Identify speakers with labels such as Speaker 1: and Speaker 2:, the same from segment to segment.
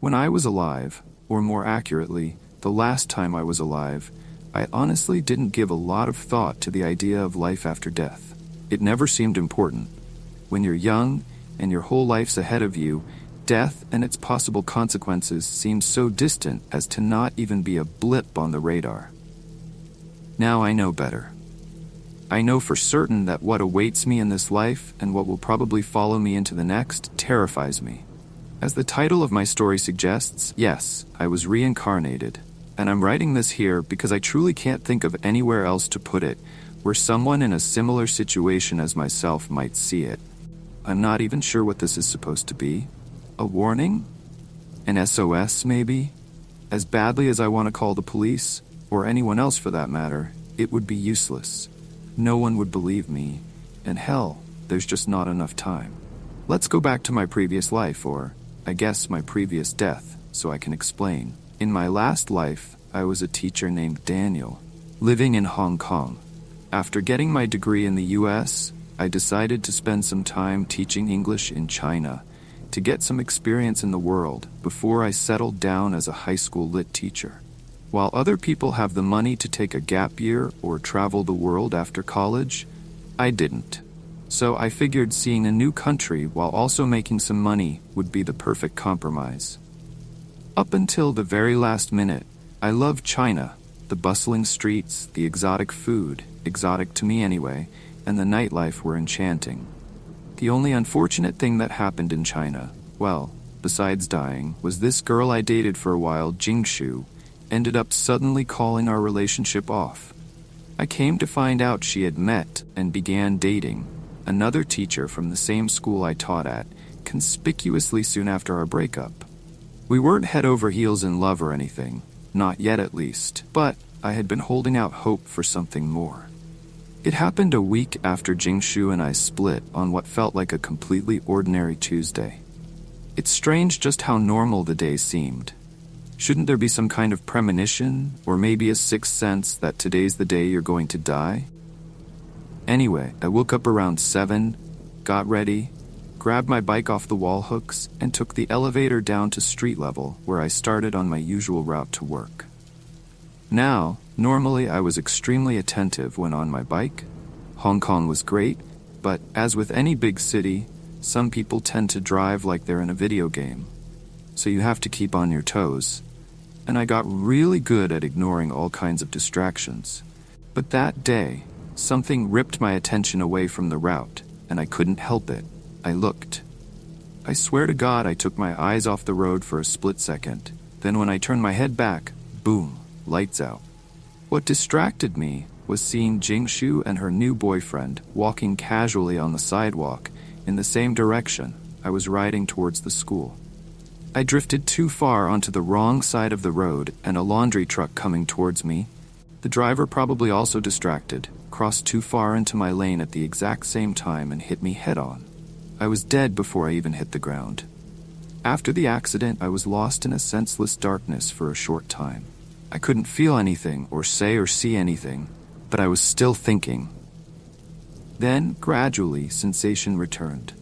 Speaker 1: When I was alive, or more accurately, the last time I was alive, I honestly didn't give a lot of thought to the idea of life after death. It never seemed important. When you're young, and your whole life's ahead of you, death and its possible consequences seem so distant as to not even be a blip on the radar. Now I know better. I know for certain that what awaits me in this life and what will probably follow me into the next terrifies me. As the title of my story suggests, yes, I was reincarnated. And I'm writing this here because I truly can't think of anywhere else to put it where someone in a similar situation as myself might see it. I'm not even sure what this is supposed to be. A warning? An SOS, maybe? As badly as I want to call the police, or anyone else for that matter, it would be useless. No one would believe me, and hell, there's just not enough time. Let's go back to my previous life, or, I guess, my previous death, so I can explain. In my last life, I was a teacher named Daniel, living in Hong Kong. After getting my degree in the US, I decided to spend some time teaching English in China, to get some experience in the world before I settled down as a high school lit teacher. While other people have the money to take a gap year or travel the world after college, I didn't. So I figured seeing a new country while also making some money would be the perfect compromise. Up until the very last minute, I loved China, the bustling streets, the exotic food, exotic to me anyway, and the nightlife were enchanting. The only unfortunate thing that happened in China, well, besides dying, was this girl I dated for a while, Jingshu, ended up suddenly calling our relationship off. I came to find out she had met and began dating another teacher from the same school I taught at, conspicuously soon after our breakup. We weren't head over heels in love or anything, not yet at least, but I had been holding out hope for something more. It happened a week after Jingshu and I split on what felt like a completely ordinary Tuesday. It's strange just how normal the day seemed. Shouldn't there be some kind of premonition, or maybe a sixth sense that today's the day you're going to die? Anyway, I woke up around 7, got ready, grabbed my bike off the wall hooks, and took the elevator down to street level where I started on my usual route to work. Now, normally I was extremely attentive when on my bike. Hong Kong was great, but as with any big city, some people tend to drive like they're in a video game. So you have to keep on your toes. And I got really good at ignoring all kinds of distractions. But that day, something ripped my attention away from the route, and I couldn't help it. I looked. I swear to God I took my eyes off the road for a split second. Then when I turned my head back, boom, lights out. What distracted me was seeing Jingshu and her new boyfriend walking casually on the sidewalk in the same direction I was riding towards the school. I drifted too far onto the wrong side of the road and a laundry truck coming towards me. The driver, probably also distracted, crossed too far into my lane at the exact same time and hit me head-on. I was dead before I even hit the ground. After the accident, I was lost in a senseless darkness for a short time. I couldn't feel anything or say or see anything, but I was still thinking. Then, gradually, sensation returned.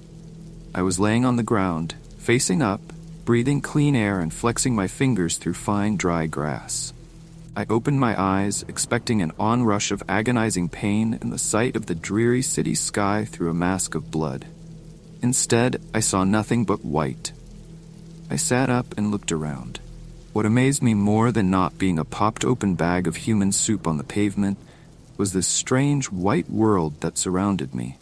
Speaker 1: I was laying on the ground, facing up, breathing clean air and flexing my fingers through fine, dry grass. I opened my eyes, expecting an onrush of agonizing pain and the sight of the dreary city sky through a mask of blood. Instead, I saw nothing but white. I sat up and looked around. What amazed me more than not being a popped-open bag of human soup on the pavement was this strange white world that surrounded me.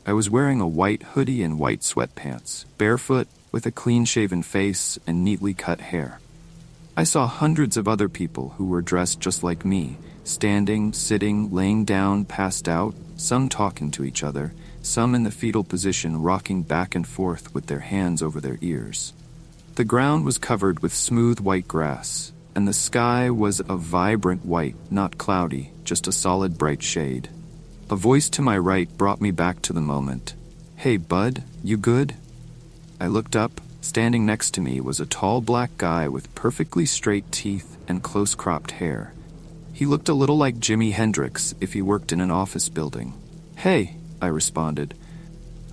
Speaker 1: I was wearing a white hoodie and white sweatpants, barefoot, with a clean-shaven face and neatly cut hair. I saw hundreds of other people who were dressed just like me, standing, sitting, laying down, passed out, some talking to each other, some in the fetal position rocking back and forth with their hands over their ears. The ground was covered with smooth white grass, and the sky was a vibrant white, not cloudy, just a solid bright shade. A voice to my right brought me back to the moment. "Hey, bud, you good?" I looked up. Standing next to me was a tall black guy with perfectly straight teeth and close-cropped hair. He looked a little like Jimi Hendrix if he worked in an office building. "Hey," I responded.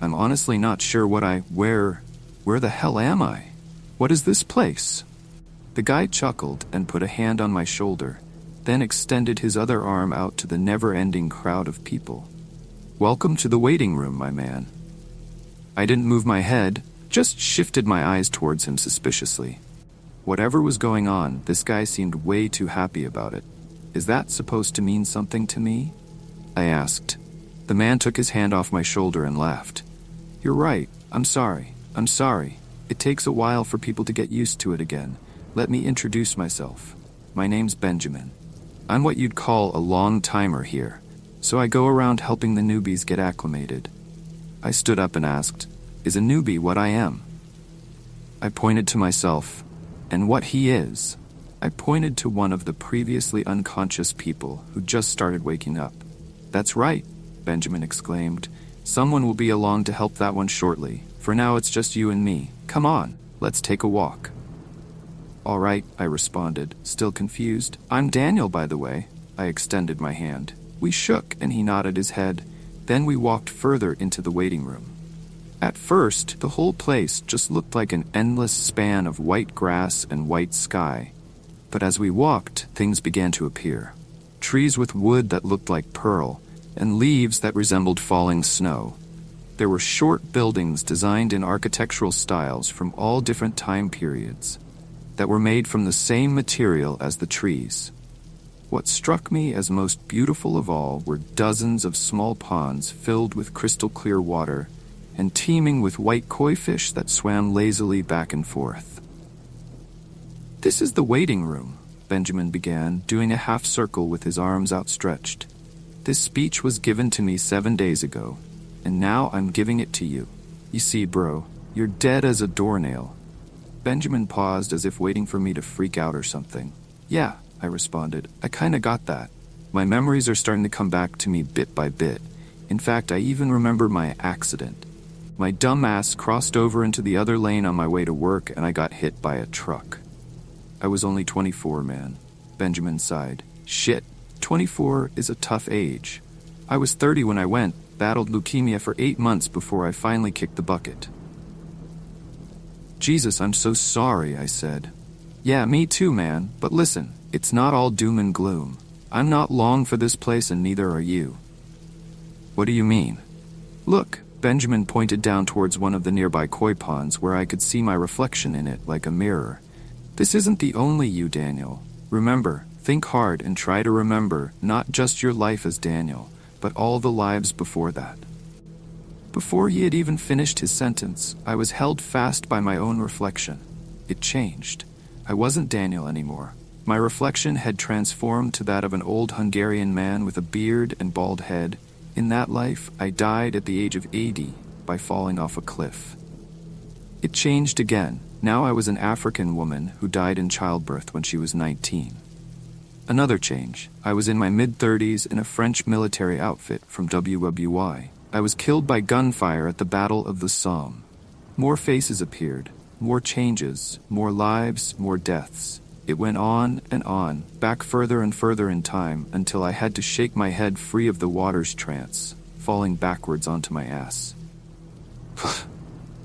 Speaker 1: "I'm honestly not sure where the hell am I?" What is this place? The guy chuckled and put a hand on my shoulder, then extended his other arm out to the never-ending crowd of people. Welcome to the waiting room, my man. I didn't move my head, just shifted my eyes towards him suspiciously. Whatever was going on, this guy seemed way too happy about it. Is that supposed to mean something to me? I asked. The man took his hand off my shoulder and laughed. You're right. I'm sorry. It takes a while for people to get used to it again. Let me introduce myself. My name's Benjamin. I'm what you'd call a long-timer here, so I go around helping the newbies get acclimated. I stood up and asked, is a newbie what I am? I pointed to myself, and what he is. I pointed to one of the previously unconscious people who just started waking up. That's right, Benjamin exclaimed. Someone will be along to help that one shortly. For now it's just you and me. Come on, let's take a walk. All right, I responded, still confused. I'm Daniel, by the way. I extended my hand. We shook and he nodded his head. Then we walked further into the waiting room. At first, the whole place just looked like an endless span of white grass and white sky. But as we walked, things began to appear. Trees with wood that looked like pearl, and leaves that resembled falling snow. There were short buildings designed in architectural styles from all different time periods, that were made from the same material as the trees. What struck me as most beautiful of all were dozens of small ponds filled with crystal clear water and teeming with white koi fish that swam lazily back and forth. This is the waiting room, Benjamin began, doing a half circle with his arms outstretched. This speech was given to me 7 days ago, and now I'm giving it to you. You see, bro, you're dead as a doornail. Benjamin paused as if waiting for me to freak out or something. Yeah, I responded. I kinda got that. My memories are starting to come back to me bit by bit. In fact, I even remember my accident. My dumb ass crossed over into the other lane on my way to work and I got hit by a truck. I was only 24, man. Benjamin sighed. Shit, 24 is a tough age. I was 30 when I went, battled leukemia for 8 months before I finally kicked the bucket. Jesus, I'm so sorry, I said. Yeah, me too, man, but listen, it's not all doom and gloom. I'm not long for this place and neither are you. What do you mean? Look, Benjamin pointed down towards one of the nearby koi ponds where I could see my reflection in it like a mirror. This isn't the only you, Daniel. Remember, think hard and try to remember not just your life as Daniel, but all the lives before that. Before he had even finished his sentence, I was held fast by my own reflection. It changed. I wasn't Daniel anymore. My reflection had transformed to that of an old Hungarian man with a beard and bald head. In that life, I died at the age of 80 by falling off a cliff. It changed again. Now I was an African woman who died in childbirth when she was 19. Another change. I was in my mid-30s in a French military outfit from WWY. I was killed by gunfire at the Battle of the Somme. More faces appeared, more changes, more lives, more deaths. It went on and on, back further and further in time, until I had to shake my head free of the water's trance, falling backwards onto my ass.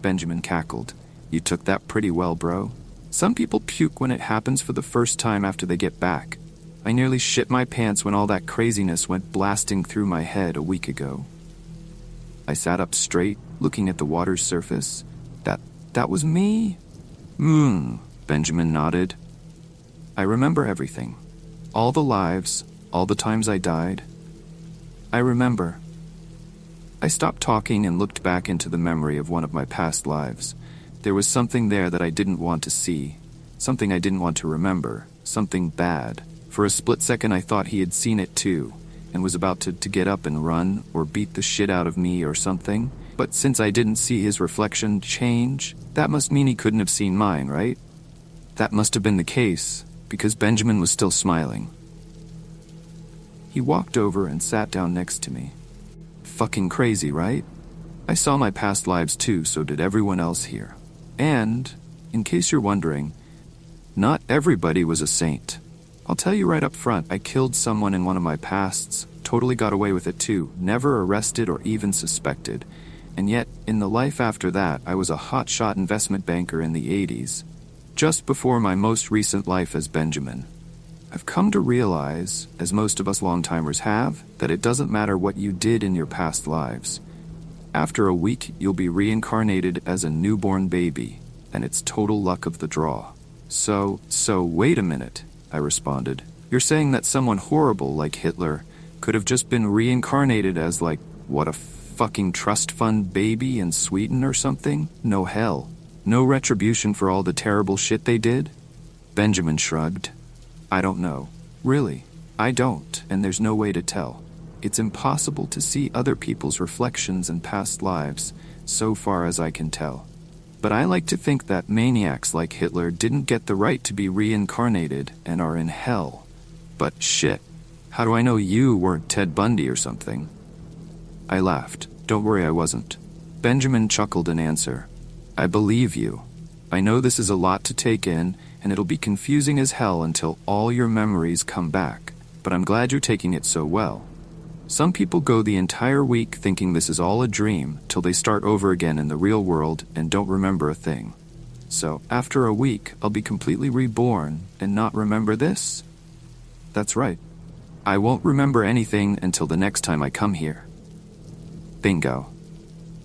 Speaker 1: Benjamin cackled. You took that pretty well, bro. Some people puke when it happens for the first time after they get back. I nearly shit my pants when all that craziness went blasting through my head a week ago. I sat up straight, looking at the water's surface. That was me? Benjamin nodded. I remember everything. All the lives, all the times I died. I remember. I stopped talking and looked back into the memory of one of my past lives. There was something there that I didn't want to see, something I didn't want to remember, something bad. For a split second I thought he had seen it too, and was about to get up and run, or beat the shit out of me or something. But since I didn't see his reflection change, that must mean he couldn't have seen mine, right? That must have been the case, because Benjamin was still smiling. He walked over and sat down next to me. Fucking crazy, right? I saw my past lives too, so did everyone else here. And, in case you're wondering, not everybody was a saint. I'll tell you right up front, I killed someone in one of my pasts, totally got away with it too, never arrested or even suspected. And yet, in the life after that, I was a hotshot investment banker in the 80s. just before my most recent life as Benjamin. I've come to realize, as most of us long-timers have, that it doesn't matter what you did in your past lives. After a week, you'll be reincarnated as a newborn baby, and it's total luck of the draw. So wait a minute, I responded. You're saying that someone horrible like Hitler could have just been reincarnated as like, what, a fucking trust fund baby in Sweden or something? No hell. No retribution for all the terrible shit they did? Benjamin shrugged. I don't know. Really, I don't, and there's no way to tell. It's impossible to see other people's reflections in past lives, so far as I can tell. But I like to think that maniacs like Hitler didn't get the right to be reincarnated and are in hell. But shit, how do I know you weren't Ted Bundy or something? I laughed. Don't worry, I wasn't. Benjamin chuckled in answer. I believe you. I know this is a lot to take in, and it'll be confusing as hell until all your memories come back, but I'm glad you're taking it so well. Some people go the entire week thinking this is all a dream till they start over again in the real world and don't remember a thing. So, after a week, I'll be completely reborn and not remember this? That's right. I won't remember anything until the next time I come here. Bingo.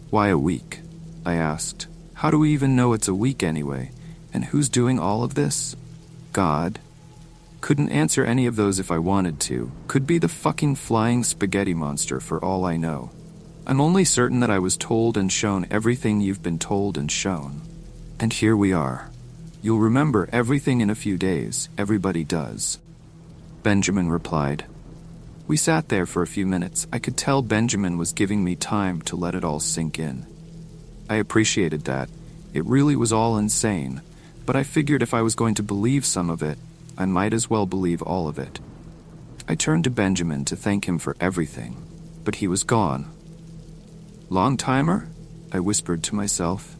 Speaker 1: Why a week? I asked. How do we even know it's a week anyway? And who's doing all of this? God. Couldn't answer any of those if I wanted to. Could be the fucking flying spaghetti monster for all I know. I'm only certain that I was told and shown everything you've been told and shown. And here we are. You'll remember everything in a few days. Everybody does. Benjamin replied. We sat there for a few minutes. I could tell Benjamin was giving me time to let it all sink in. I appreciated that. It really was all insane, but I figured if I was going to believe some of it, I might as well believe all of it. I turned to Benjamin to thank him for everything, but he was gone. Long-timer? I whispered to myself.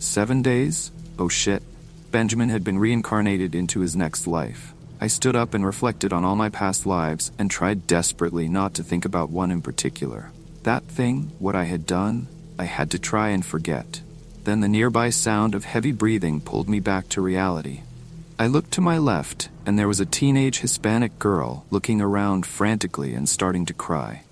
Speaker 1: 7 days? Oh shit. Benjamin had been reincarnated into his next life. I stood up and reflected on all my past lives and tried desperately not to think about one in particular. That thing, what I had done, I had to try and forget. Then the nearby sound of heavy breathing pulled me back to reality. I looked to my left, and there was a teenage Hispanic girl looking around frantically and starting to cry.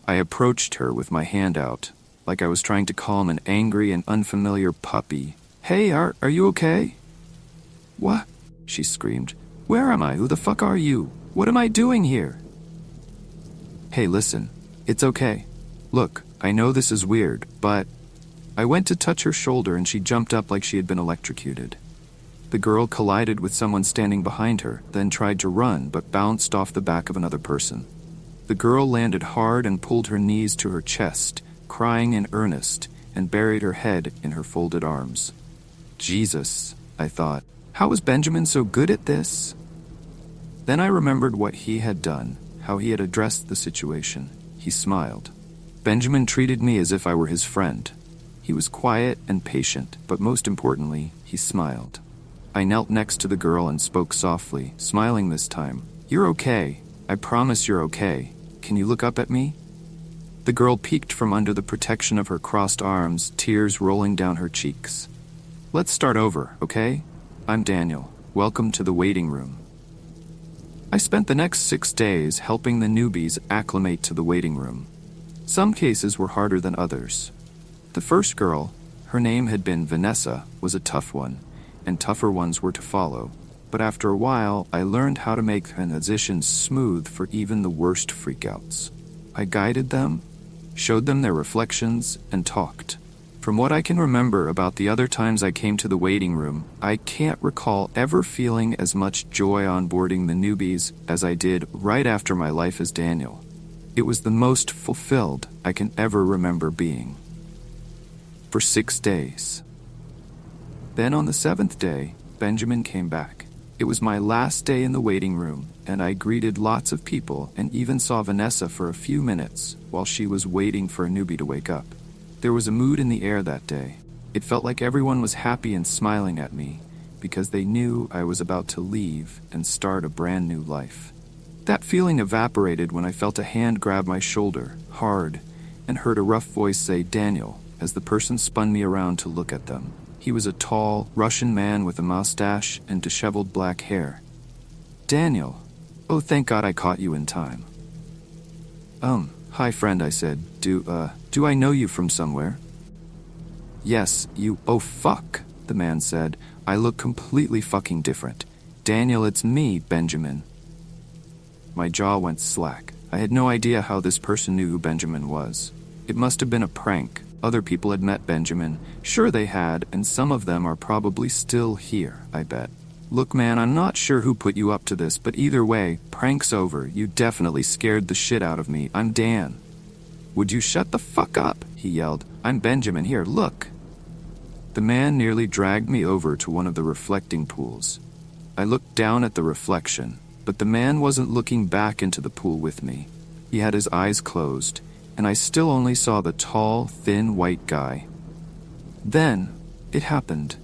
Speaker 1: I approached her with my hand out, like I was trying to calm an angry and unfamiliar puppy. Hey, are you okay? What? She screamed. Where am I? Who the fuck are you? What am I doing here? Hey, listen. It's okay. Look, I know this is weird, but... I went to touch her shoulder and she jumped up like she had been electrocuted. The girl collided with someone standing behind her, then tried to run but bounced off the back of another person. The girl landed hard and pulled her knees to her chest, crying in earnest, and buried her head in her folded arms. Jesus, I thought. How was Benjamin so good at this? Then I remembered what he had done, how he had addressed the situation. He smiled. Benjamin treated me as if I were his friend. He was quiet and patient, but most importantly, he smiled. I knelt next to the girl and spoke softly, smiling this time. You're okay. I promise you're okay. Can you look up at me? The girl peeked from under the protection of her crossed arms, tears rolling down her cheeks. Let's start over, okay? I'm Daniel. Welcome to the waiting room. I spent the next 6 days helping the newbies acclimate to the waiting room. Some cases were harder than others. The first girl, her name had been Vanessa, was a tough one, and tougher ones were to follow. But after a while, I learned how to make transitions smooth for even the worst freakouts. I guided them, showed them their reflections, and talked. From what I can remember about the other times I came to the waiting room, I can't recall ever feeling as much joy onboarding the newbies as I did right after my life as Daniel. It was the most fulfilled I can ever remember being. For 6 days. Then on the 7th day, Benjamin came back. It was my last day in the waiting room, and I greeted lots of people and even saw Vanessa for a few minutes while she was waiting for a newbie to wake up. There was a mood in the air that day. It felt like everyone was happy and smiling at me because they knew I was about to leave and start a brand new life. That feeling evaporated when I felt a hand grab my shoulder, hard, and heard a rough voice say, Daniel, as the person spun me around to look at them. He was a tall, Russian man with a mustache and disheveled black hair. "Daniel. Oh, thank God I caught you in time." Hi friend," I said. Do I know you from somewhere?" "Yes, you— Oh fuck," the man said. "I look completely fucking different. Daniel, it's me, Benjamin." My jaw went slack. I had no idea how this person knew who Benjamin was. It must have been a prank. Other people had met Benjamin. Sure they had, and some of them are probably still here, I bet. "Look man, I'm not sure who put you up to this, but either way, prank's over. You definitely scared the shit out of me. I'm Dan." "Would you shut the fuck up?" he yelled. "I'm Benjamin. Here, look." The man nearly dragged me over to one of the reflecting pools. I looked down at the reflection, but the man wasn't looking back into the pool with me. He had his eyes closed, and I still only saw the tall, thin white guy. Then, it happened.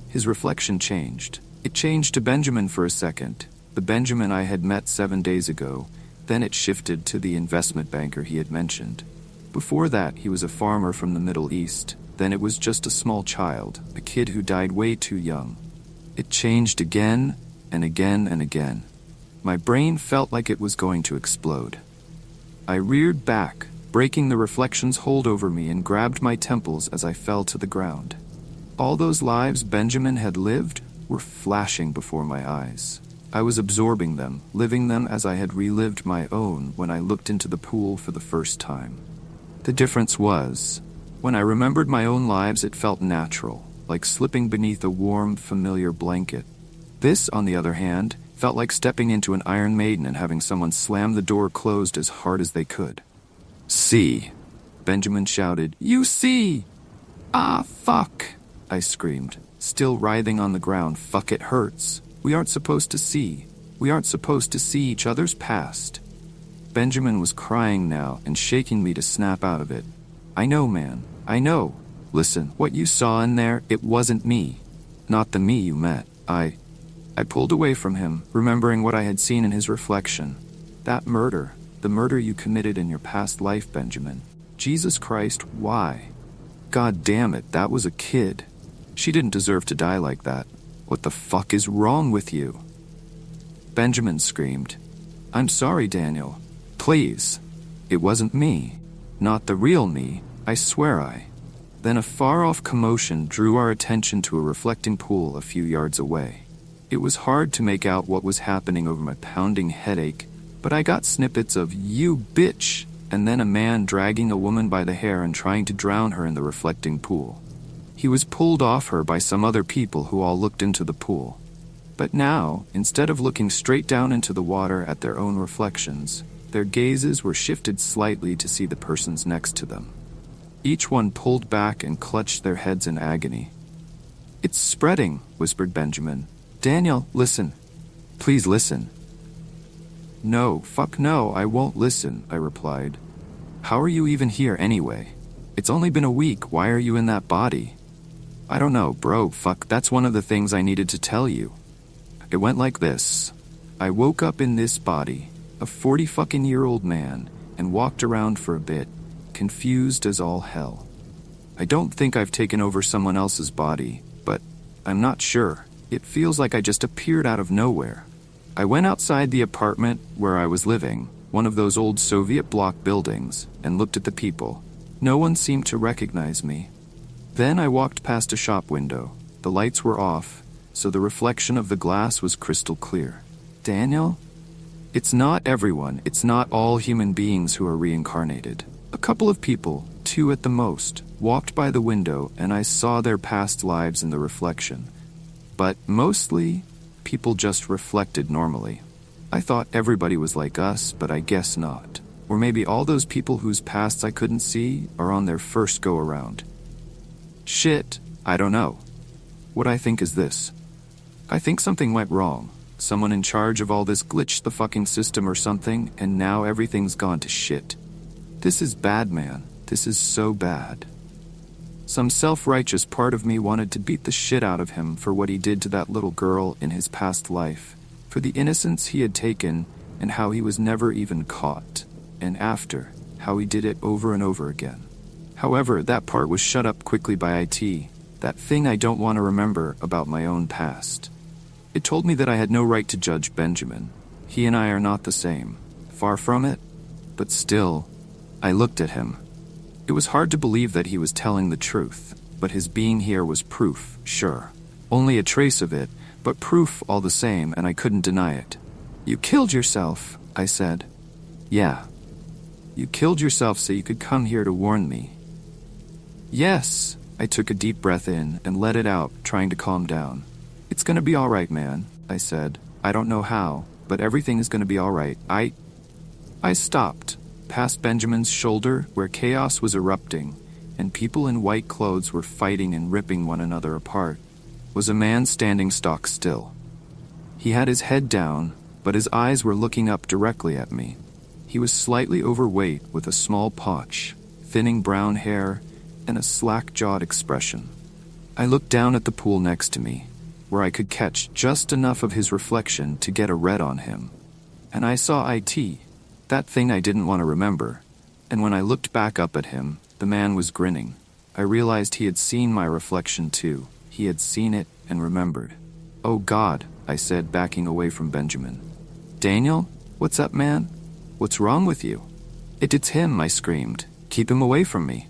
Speaker 1: His reflection changed. It changed to Benjamin for a second, the Benjamin I had met 7 days ago. Then it shifted to the investment banker he had mentioned. Before that, he was a farmer from the Middle East. Then it was just a small child, a kid who died way too young. It changed again and again and again. My brain felt like it was going to explode. I reared back, breaking the reflection's hold over me, and grabbed my temples as I fell to the ground. All those lives Benjamin had lived were flashing before my eyes. I was absorbing them, living them as I had relived my own when I looked into the pool for the first time. The difference was, when I remembered my own lives, it felt natural, like slipping beneath a warm, familiar blanket. This, on the other hand, felt like stepping into an Iron Maiden and having someone slam the door closed as hard as they could. "See!" Benjamin shouted. "You see!" "Ah, fuck!" I screamed, still writhing on the ground. "Fuck, it hurts. We aren't supposed to see. We aren't supposed to see each other's past." Benjamin was crying now and shaking me to snap out of it. "I know, man. I know. Listen, what you saw in there, it wasn't me. Not the me you met. I pulled away from him, remembering what I had seen in his reflection. That murder, the murder you committed in your past life, Benjamin. Jesus Christ, why? God damn it, that was a kid. She didn't deserve to die like that. What the fuck is wrong with you?" Benjamin screamed. "I'm sorry, Daniel. Please. It wasn't me. Not the real me, I swear." Then a far-off commotion drew our attention to a reflecting pool a few yards away. It was hard to make out what was happening over my pounding headache, but I got snippets of "you bitch," and then a man dragging a woman by the hair and trying to drown her in the reflecting pool. He was pulled off her by some other people who all looked into the pool. But now, instead of looking straight down into the water at their own reflections, their gazes were shifted slightly to see the persons next to them. Each one pulled back and clutched their heads in agony. "It's spreading," whispered Benjamin. "Daniel, listen. Please listen." "No, fuck no, I won't listen," I replied. "How are you even here anyway? It's only been a week, why are you in that body?" "I don't know, bro, fuck, that's one of the things I needed to tell you. It went like this. I woke up in this body, a 40-fucking-year-old man, and walked around for a bit, confused as all hell. I don't think I've taken over someone else's body, but I'm not sure. It feels like I just appeared out of nowhere. I went outside the apartment where I was living, one of those old Soviet bloc buildings, and looked at the people. No one seemed to recognize me. Then I walked past a shop window. The lights were off, so the reflection of the glass was crystal clear. Daniel? It's not everyone, it's not all human beings who are reincarnated. A couple of people, 2 at the most, walked by the window and I saw their past lives in the reflection. But mostly, people just reflected normally. I thought everybody was like us, but I guess not. Or maybe all those people whose pasts I couldn't see are on their first go-around. Shit, I don't know. What I think is this. I think something went wrong. Someone in charge of all this glitched the fucking system or something, and now everything's gone to shit. This is bad, man. This is so bad. Some self-righteous part of me wanted to beat the shit out of him for what he did to that little girl in his past life, for the innocence he had taken and how he was never even caught, and after, how he did it over and over again. However, that part was shut up quickly by IT. that thing I don't want to remember about my own past. It told me that I had no right to judge Benjamin. He and I are not the same. Far from it. But still, I looked at him. It was hard to believe that he was telling the truth, but his being here was proof, sure. Only a trace of it, but proof all the same, and I couldn't deny it. "You killed yourself," I said. "Yeah. You killed yourself so you could come here to warn me." "Yes." I took a deep breath in and let it out, trying to calm down. "It's gonna be all right, man," I said. "I don't know how, but everything is gonna be all right. I stopped, past Benjamin's shoulder where chaos was erupting, and people in white clothes were fighting and ripping one another apart. Was a man standing stock still. He had his head down, but his eyes were looking up directly at me. He was slightly overweight with a small paunch, thinning brown hair, and a slack-jawed expression. I looked down at the pool next to me, where I could catch just enough of his reflection to get a red on him. And I saw it, that thing I didn't want to remember. And when I looked back up at him, the man was grinning. I realized he had seen my reflection too. He had seen it and remembered. "Oh God," I said, backing away from Benjamin. "Daniel, what's up, man? What's wrong with you?" It's him," I screamed. "Keep him away from me."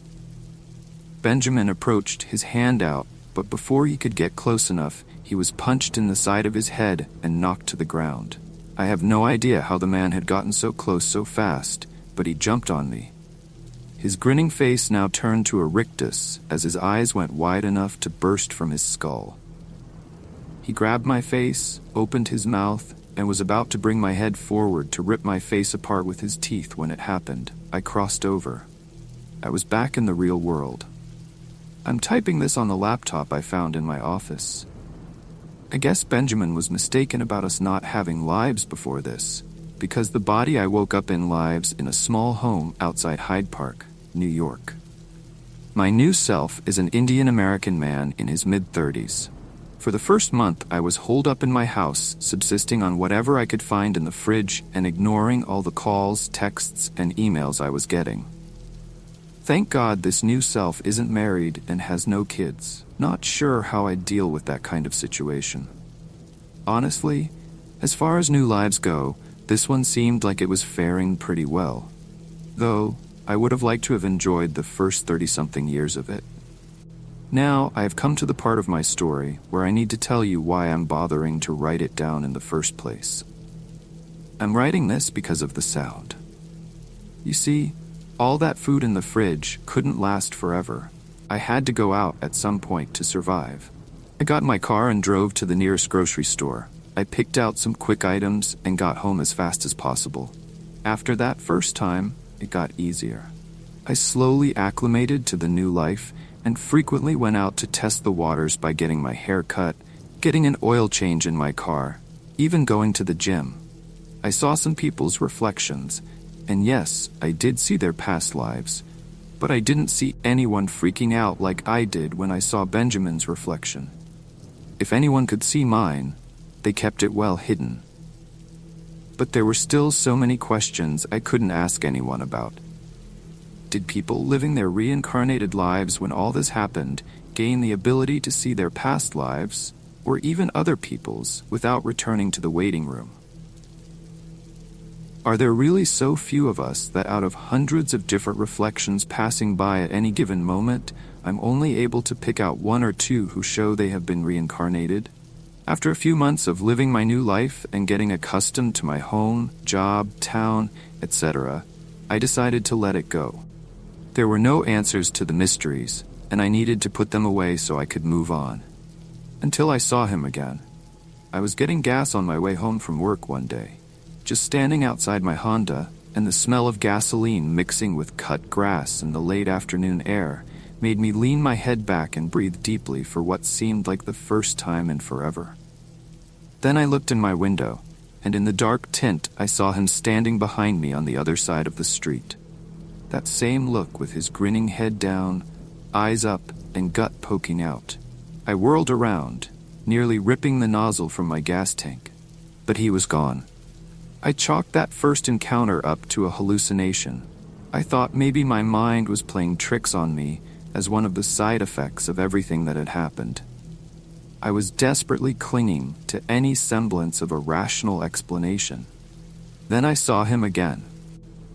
Speaker 1: Benjamin approached, his hand out, but before he could get close enough, he was punched in the side of his head and knocked to the ground. I have no idea how the man had gotten so close so fast, but he jumped on me. His grinning face now turned to a rictus as his eyes went wide enough to burst from his skull. He grabbed my face, opened his mouth, and was about to bring my head forward to rip my face apart with his teeth when it happened. I crossed over. I was back in the real world. I'm typing this on the laptop I found in my office. I guess Benjamin was mistaken about us not having lives before this, because the body I woke up in lives in a small home outside Hyde Park, New York. My new self is an Indian American man in his mid-30s. For the first month, I was holed up in my house, subsisting on whatever I could find in the fridge and ignoring all the calls, texts, and emails I was getting. Thank God this new self isn't married and has no kids. Not sure how I'd deal with that kind of situation. Honestly, as far as new lives go, this one seemed like it was faring pretty well. Though, I would have liked to have enjoyed the first 30-something years of it. Now, I have come to the part of my story where I need to tell you why I'm bothering to write it down in the first place. I'm writing this because of the sound. You see, all that food in the fridge couldn't last forever. I had to go out at some point to survive. I got in my car and drove to the nearest grocery store. I picked out some quick items and got home as fast as possible. After that first time, it got easier. I slowly acclimated to the new life and frequently went out to test the waters by getting my hair cut, getting an oil change in my car, even going to the gym. I saw some people's reflections, and yes, I did see their past lives, but I didn't see anyone freaking out like I did when I saw Benjamin's reflection. If anyone could see mine, they kept it well hidden. But there were still so many questions I couldn't ask anyone about. Did people living their reincarnated lives when all this happened gain the ability to see their past lives, or even other people's, without returning to the waiting room? Are there really so few of us that out of hundreds of different reflections passing by at any given moment, I'm only able to pick out one or two who show they have been reincarnated? After a few months of living my new life and getting accustomed to my home, job, town, etc., I decided to let it go. There were no answers to the mysteries, and I needed to put them away so I could move on. Until I saw him again. I was getting gas on my way home from work one day, just standing outside my Honda, and the smell of gasoline mixing with cut grass in the late afternoon air made me lean my head back and breathe deeply for what seemed like the first time in forever. Then I looked in my window, and in the dark tint I saw him standing behind me on the other side of the street. That same look with his grinning head down, eyes up, and gut poking out. I whirled around, nearly ripping the nozzle from my gas tank. But he was gone. I chalked that first encounter up to a hallucination. I thought maybe my mind was playing tricks on me, as one of the side effects of everything that had happened. I was desperately clinging to any semblance of a rational explanation. Then I saw him again.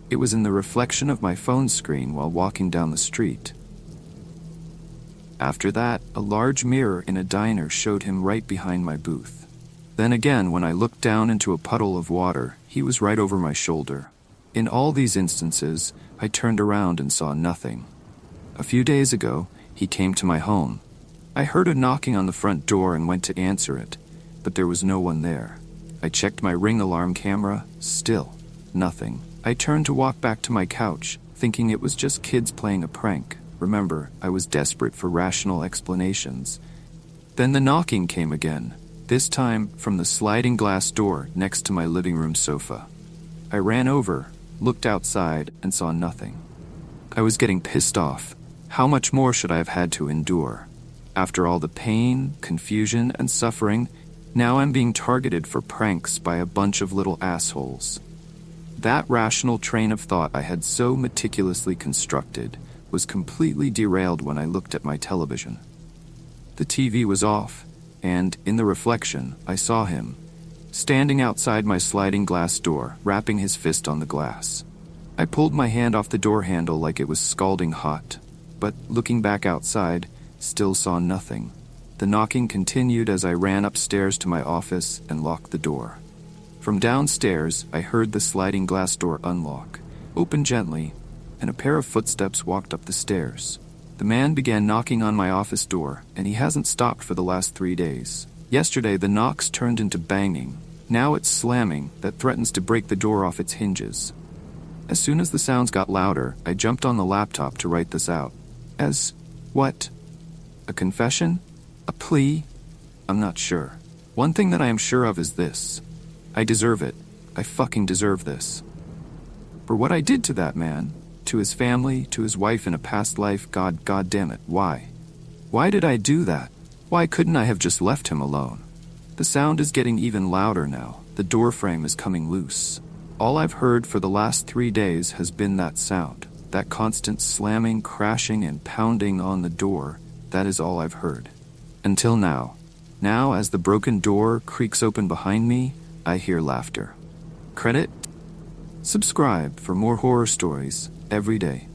Speaker 1: It was in the reflection of my phone screen while walking down the street. After that, a large mirror in a diner showed him right behind my booth. Then again, when I looked down into a puddle of water, he was right over my shoulder. In all these instances, I turned around and saw nothing. A few days ago, he came to my home. I heard a knocking on the front door and went to answer it, but there was no one there. I checked my Ring alarm camera, still nothing. I turned to walk back to my couch, thinking it was just kids playing a prank. Remember, I was desperate for rational explanations. Then the knocking came again, this time from the sliding glass door next to my living room sofa. I ran over, looked outside, and saw nothing. I was getting pissed off. How much more should I have had to endure? After all the pain, confusion, and suffering, now I'm being targeted for pranks by a bunch of little assholes. That rational train of thought I had so meticulously constructed was completely derailed when I looked at my television. The TV was off, and, in the reflection, I saw him, standing outside my sliding glass door, rapping his fist on the glass. I pulled my hand off the door handle like it was scalding hot, but looking back outside, still saw nothing. The knocking continued as I ran upstairs to my office and locked the door. From downstairs, I heard the sliding glass door unlock, open gently, and a pair of footsteps walked up the stairs. The man began knocking on my office door, and he hasn't stopped for the last 3 days. Yesterday, the knocks turned into banging. Now it's slamming that threatens to break the door off its hinges. As soon as the sounds got louder, I jumped on the laptop to write this out. As what? A confession? A plea? I'm not sure. One thing that I am sure of is this. I deserve it. I fucking deserve this. For what I did to that man, to his family, to his wife in a past life, God damn it, why? Why did I do that? Why couldn't I have just left him alone? The sound is getting even louder now. The door frame is coming loose. All I've heard for the last 3 days has been that sound. That constant slamming, crashing, and pounding on the door. That is all I've heard. Until now. Now, as the broken door creaks open behind me, I hear laughter. Credit? Subscribe for more horror stories every day.